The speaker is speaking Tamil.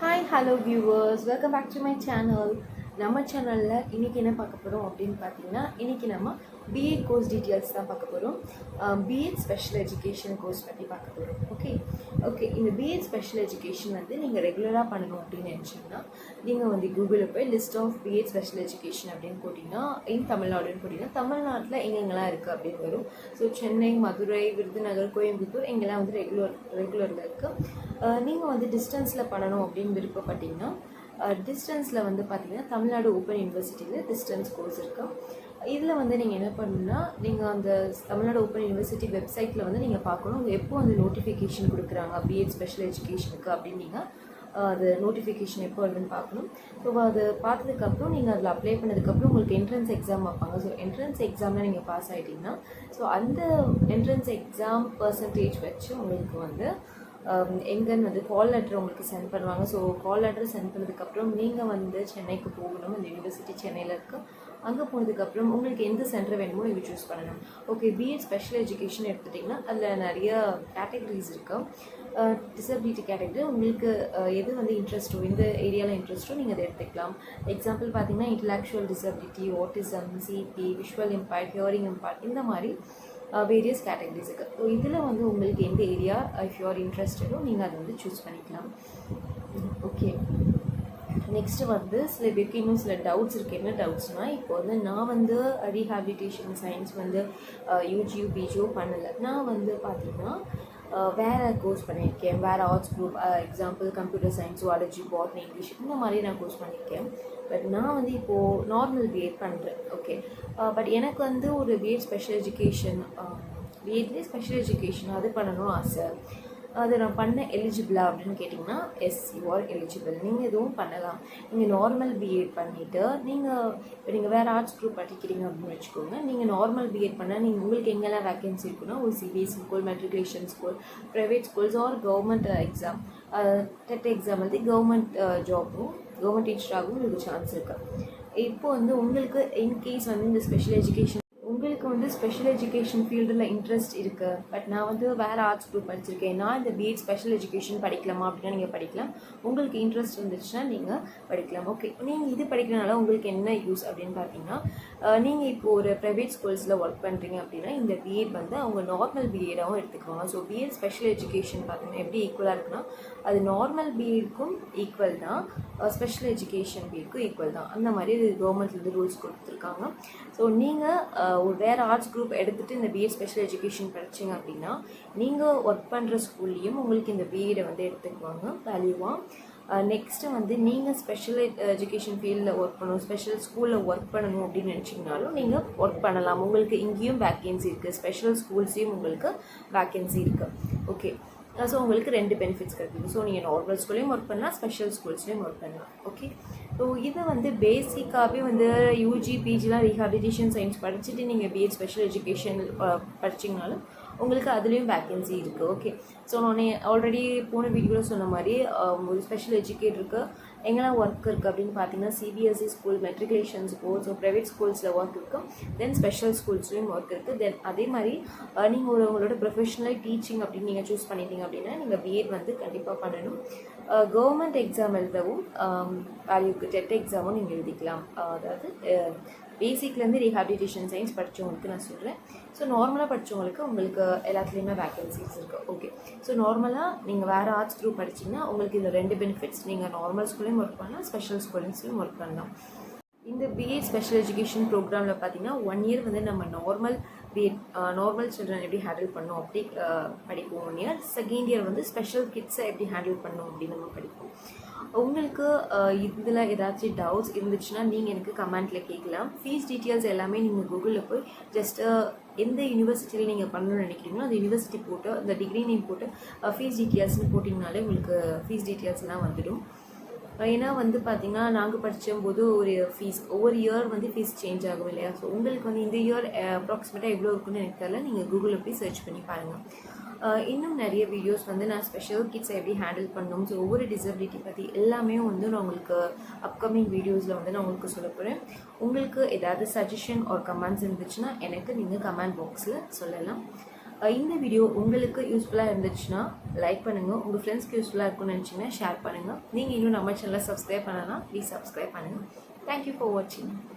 Hi hello viewers, welcome back to my channel. நம்ம சேனலில் இன்றைக்கி என்ன பார்க்க போகிறோம் அப்படின்னு பார்த்தீங்கன்னா, இன்றைக்கி நம்ம பிஎட் கோர்ஸ் டீட்டெயில்ஸ் தான் பார்க்க போகிறோம். பிஎட் ஸ்பெஷல் எஜுகேஷன் கோர்ஸ் பற்றி பார்க்க போகிறோம். ஓகே இந்த பிஎட் ஸ்பெஷல் எஜுகேஷன் வந்து நீங்கள் ரெகுலராக பண்ணணும் அப்படின்னு நினச்சிங்கன்னா, நீங்கள் வந்து கூகுளில் போய் list of BEd special education அப்படின்னு போட்டிங்கன்னா, இன் தமிழ்நாடுன்னு போட்டிங்கன்னா தமிழ்நாட்டில் எங்கெங்கெல்லாம் இருக்குது அப்படின்னு வரும். ஸோ சென்னை, மதுரை, விருதுநகர், கோயம்புத்தூர் எங்கெல்லாம் வந்து ரெகுலரில் இருக்குது. நீங்கள் வந்து டிஸ்டன்ஸில் பண்ணணும் அப்படின்னு விருப்பப்பட்டீங்கன்னா, டிஸ்டன்ஸில் வந்து பார்த்திங்கன்னா தமிழ்நாடு ஓப்பன் யூனிவர்சிட்டியில் டிஸ்டன்ஸ் கோர்ஸ் இருக்குது. இதில் வந்து நீங்கள் என்ன பண்ணணும்னா, நீங்கள் அந்த தமிழ்நாடு ஓப்பன் யூனிவர்சிட்டி வெப்சைட்டில் வந்து நீங்கள் பார்க்கணும் எப்போ வந்து நோட்டிஃபிகேஷன் கொடுக்குறாங்க பிஎட் ஸ்பெஷல் எஜுகேஷனுக்கு அப்படின்னு நீங்கள் அது நோட்டிஃபிகேஷன் எப்போ வருதுன்னு பார்க்கணும். ஸோ அதை பார்த்ததுக்கப்புறம் நீங்கள் அதில் அப்ளை பண்ணதுக்கப்புறம் உங்களுக்கு என்ட்ரன்ஸ் எக்ஸாம் வைப்பாங்க. ஸோ என்ட்ரன்ஸ் எக்ஸாமில் நீங்கள் பாஸ் ஆகிட்டிங்கன்னா, ஸோ அந்த என்ட்ரன்ஸ் எக்ஸாம் பர்சன்டேஜ் வச்சு உங்களுக்கு வந்து எங்கன்னு வந்து கால் லெட்டர் உங்களுக்கு சென்ட் பண்ணுவாங்க. ஸோ கால் லெட்டர் சென்ட் பண்ணதுக்கப்புறம் நீங்கள் வந்து சென்னைக்கு போகணும். அந்த யூனிவர்சிட்டி சென்னையில் இருக்குது. அங்கே போனதுக்கப்புறம் உங்களுக்கு எந்த சென்டர் வேணுமோ நீங்கள் சூஸ் பண்ணணும். பிஎட் ஸ்பெஷல் எஜுகேஷன் எடுத்துட்டிங்கன்னா அதில் நிறைய கேட்டகரிஸ் இருக்குது. டிசபிலிட்டி கேட்டகரி உங்களுக்கு எது வந்து இன்ட்ரெஸ்ட்டோ, எந்த ஏரியாவில் இன்ட்ரெஸ்ட்டோ நீங்கள் அதை எடுத்துக்கலாம். எக்ஸாம்பிள் பார்த்தீங்கன்னா intellectual disability, autism, CP, visual impaired, hearing impaired, இந்த மாதிரி வேரியஸ் கேட்டகரிஸ் இருக்குது. ஸோ இதில் வந்து உங்களுக்கு எந்த ஏரியா இஃப் யூ ஆர் இன்ட்ரெஸ்டடோ நீங்கள் அதை வந்து சூஸ் பண்ணிக்கலாம். நெக்ஸ்ட்டு வந்து சில பேருக்கு இன்னும் சில டவுட்ஸ் இருக்குது. என்ன டவுட்ஸ்னால், இப்போ வந்து நான் வந்து ரீஹாபிலிட்டேஷன் சயின்ஸ் வந்து யூஜியோ பிஜியோ பண்ணலை. நான் வந்து பார்த்திங்கன்னா வேறு கோர்ஸ் பண்ணியிருக்கேன். வேறு arts group, example computer science, zoology, botany, English, இந்த மாதிரி நான் கோர்ஸ் பண்ணியிருக்கேன். பட் நான் வந்து இப்போது நார்மல் பிஎட் பண்ணுறேன். பட் எனக்கு வந்து ஒரு பிஎட் ஸ்பெஷல் எஜுகேஷன், பிஎட்லேயே ஸ்பெஷல் எஜுகேஷன் அது பண்ணணும்னு ஆசை. அது நான் பண்ண எலிஜிபிளா அப்படின்னு கேட்டிங்கன்னா, எஸ், யூ ஆர் எலிஜிபிள். நீங்கள் எதுவும் பண்ணலாம். நீங்கள் நார்மல் பிஎட் பண்ணிவிட்டு நீங்கள் வேறு ஆர்ட்ஸ் குரூப் படிக்கிறீங்க அப்படின்னு வச்சுக்கோங்க. நீங்கள் நார்மல் பிஎட் பண்ணால் உங்களுக்கு எங்கெல்லாம் வேக்கன்சி இருக்குன்னா, ஒரு CBSE school, matriculation school, private schools or government exam, TET exam எழுதி கவர்மெண்ட் ஜாப்பும், கவர்மெண்ட் டீச்சராகவும் உங்களுக்கு சான்ஸ் இருக்குது. இப்போ வந்து உங்களுக்கு இன்கேஸ் வந்து இந்த ஸ்பெஷல் எஜுகேஷன் உங்களுக்கு வந்து ஸ்பெஷல் எஜுகேஷன் ஃபீல்டில் இன்ட்ரெஸ்ட் இருக்குது, பட் நான் வந்து வேறு ஆர்ட்ஸ் குரூப் படிச்சிருக்கேன், நான் இந்த பிஎட் ஸ்பெஷல் எஜுகேஷன் படிக்கலாமா அப்படின்னா நீங்கள் படிக்கலாம். உங்களுக்கு இன்ட்ரெஸ்ட் இருந்துச்சுன்னா நீங்கள் படிக்கலாம். நீங்கள் இது படிக்கிறனால உங்களுக்கு என்ன யூஸ் அப்படின்னு பார்த்தீங்கன்னா, நீங்கள் இப்போது ஒரு ப்ரைவேட் ஸ்கூல்ஸில் ஒர்க் பண்ணுறீங்க அப்படின்னா இந்த பிஎட் வந்து அவங்க நார்மல் பிஎடாகவும் எடுத்துக்குவாங்க. ஸோ பிஎட் ஸ்பெஷல் எஜுகேஷன் பார்த்தீங்கன்னா எப்படி ஈக்குவலாக இருக்குன்னா, அது நார்மல் பிஎட்க்கும் ஈக்குவல் தான், ஸ்பெஷல் எஜுகேஷன் பிஎட்க்கும் ஈக்குவல் தான். அந்த மாதிரி இது கவர்மெண்ட்லேருந்து ரூல்ஸ் கொடுத்துருக்காங்க. ஸோ நீங்கள் ஒரு வேறு ஆர்ட்ஸ் குரூப் எடுத்துகிட்டு இந்த பிஎட் ஸ்பெஷல் எஜுகேஷன் படிச்சிங்க அப்படின்னா, நீங்கள் ஒர்க் பண்ணுற ஸ்கூல்லேயும் உங்களுக்கு இந்த பிஎடை வந்து எடுத்துக்குவாங்க வேல்யூவாக. நெக்ஸ்ட்டு வந்து நீங்கள் ஸ்பெஷல் எஜுகேஷன் ஃபீல்டில் ஒர்க் பண்ணணும், ஸ்பெஷல் ஸ்கூலில் ஒர்க் பண்ணணும் அப்படின்னு நினச்சிங்கனாலும் நீங்கள் ஒர்க் பண்ணலாம். உங்களுக்கு இங்கேயும் வேக்கன்சி இருக்குது, ஸ்பெஷல் ஸ்கூல்ஸையும் உங்களுக்கு வேக்கன்சி இருக்குது. ஸோ உங்களுக்கு 2 பெனிஃபிட்ஸ் கிடைக்குது. ஸோ நீங்கள் நார்மல் ஸ்கூல்லையும் ஒர்க் பண்ணலாம், ஸ்பெஷல் ஸ்கூல்ஸ்லேயும் ஒர்க் பண்ணலாம். ஸோ இது வந்து பேசிக்காகவே வந்து யூஜி பிஜிலாம் ரீஹாபிலிட்டேஷன் சயின்ஸ் படிச்சுட்டு நீங்கள் பிஎட் ஸ்பெஷல் எஜுகேஷன் படிச்சிங்கனாலும் உங்களுக்கு அதுலேயும் வேக்கன்சி இருக்குது. ஸோ நான் ஆல்ரெடி போன வீடியோவில் சொன்ன மாதிரி ஒரு ஸ்பெஷல் எஜுகேட்டருக்கு எங்கெல்லாம் ஒர்க் இருக்குது அப்படின்னு பார்த்தீங்கன்னா, CBSE school, matriculation school, so private ஸ்கூல்ஸில் ஒர்க் இருக்குது, தென் ஸ்பெஷல் ஸ்கூல்ஸ்லேயும் ஒர்க் இருக்குது. தென் அதே மாதிரி நீங்கள் உங்களோட ப்ரொஃபஷனல் டீச்சிங் அப்படின்னு நீங்கள் சூஸ் பண்ணிட்டீங்க அப்படின்னா நீங்கள் பிஎட் வந்து கண்டிப்பாக பண்ணணும். கவர்மெண்ட் எக்ஸாம் எழுதவும் வேல்யூக்கு டெட் எக்ஸாமும் நீங்கள் எழுதிக்கலாம். அதாவது பேசிக்லேருந்து ரீஹாபிலிட்டேஷன் சயின்ஸ் படித்தவங்களுக்கு நான் சொல்கிறேன். ஸோ நார்மலாக படித்தவங்களுக்கு உங்களுக்கு எல்லாத்துலேயுமே வேக்கன்சிஸ் இருக்குது. ஸோ நார்மலாக நீங்கள் வேறு ஆர்ட்ஸ் குரூப் படிச்சிங்கன்னா உங்களுக்கு இந்த 2 பெனிஃபிட்ஸ், நீங்கள் நார்மல் ஸ்கூல்லையும் ஒர்க் பண்ணலாம், ஸ்பெஷல் ஸ்கூல்லையும் ஒர்க் பண்ணலாம். இந்த பிஎட் ஸ்பெஷல் எஜுகேஷன் ப்ரோக்ராமில் பார்த்தீங்கன்னா 1 இயர் வந்து நம்ம நார்மல் பிஎட் நார்மல் சில்ட்ரன் எப்படி ஹேண்டில் பண்ணோம் அப்படி படிப்போம் 1 இயர். செகண்ட் இயர் வந்து ஸ்பெஷல் கிட்ஸை எப்படி ஹேண்டில் பண்ணோம் அப்படின்னு நம்ம படிப்போம். உங்களுக்கு இதில் ஏதாச்சும் டவுட்ஸ் இருந்துச்சுன்னா நீங்கள் எனக்கு கமெண்ட்டில் கேட்கலாம். ஃபீஸ் டீட்டெயில்ஸ் எல்லாமே நீங்கள் கூகுளில் போய் ஜஸ்ட்டு எந்த யூனிவர்சிட்டியில் நீங்கள் பண்ணணும்னு நினைக்கிறீங்களோ அந்த யூனிவர்சிட்டி போட்டு அந்த டிகிரி நேம் போட்டு ஃபீஸ் டீட்டெயில்ஸ்னு போட்டிங்கனாலே உங்களுக்கு ஃபீஸ் டீட்டெயில்ஸ்லாம் வந்துடும். ஏன்னா வந்து பார்த்திங்கன்னா நாங்கள் படிக்கும்போது ஒரு ஃபீஸ் ஒவ்வொரு இயர் வந்து ஃபீஸ் சேஞ்ச் ஆகும் இல்லையா. ஸோ உங்களுக்கு வந்து இந்த இயர் அப்ராக்சிமேட்டாக எவ்வளோ இருக்குன்னு எனக்கு தெரியல, நீங்கள் கூகுளில் போய் சர்ச் பண்ணி பாருங்கள். இன்னும் நிறைய வீடியோஸ் வந்து நான் ஸ்பெஷல் கிட்ஸை எப்படி ஹேண்டில் பண்ணணும், ஸோ ஒவ்வொரு டிசபிலிட்டி பற்றி எல்லாமே வந்து நான் உங்களுக்கு அப்கமிங் வீடியோஸில் வந்து நான் உங்களுக்கு சொல்ல போகிறேன். உங்களுக்கு ஏதாவது சஜஷன் ஒரு கமெண்ட்ஸ் இருந்துச்சுன்னா எனக்கு நீங்கள் கமெண்ட் பாக்ஸில் சொல்லலாம். இந்த வீடியோ உங்களுக்கு யூஸ்ஃபுல்லாக இருந்துச்சுன்னா லைக் பண்ணுங்கள், உங்கள் ஃப்ரெண்ட்ஸ்க்கு யூஸ்ஃபுல்லாக இருக்கும்னு நினச்சிங்கன்னா ஷேர் பண்ணுங்கள். நீங்கள் இன்னும் நம்ம சேனலை சப்ஸ்கிரைப் பண்ணலாம், ப்ளீஸ் சப்ஸ்கிரைப் பண்ணுங்கள். தேங்க்யூ ஃபார் வாட்சிங்.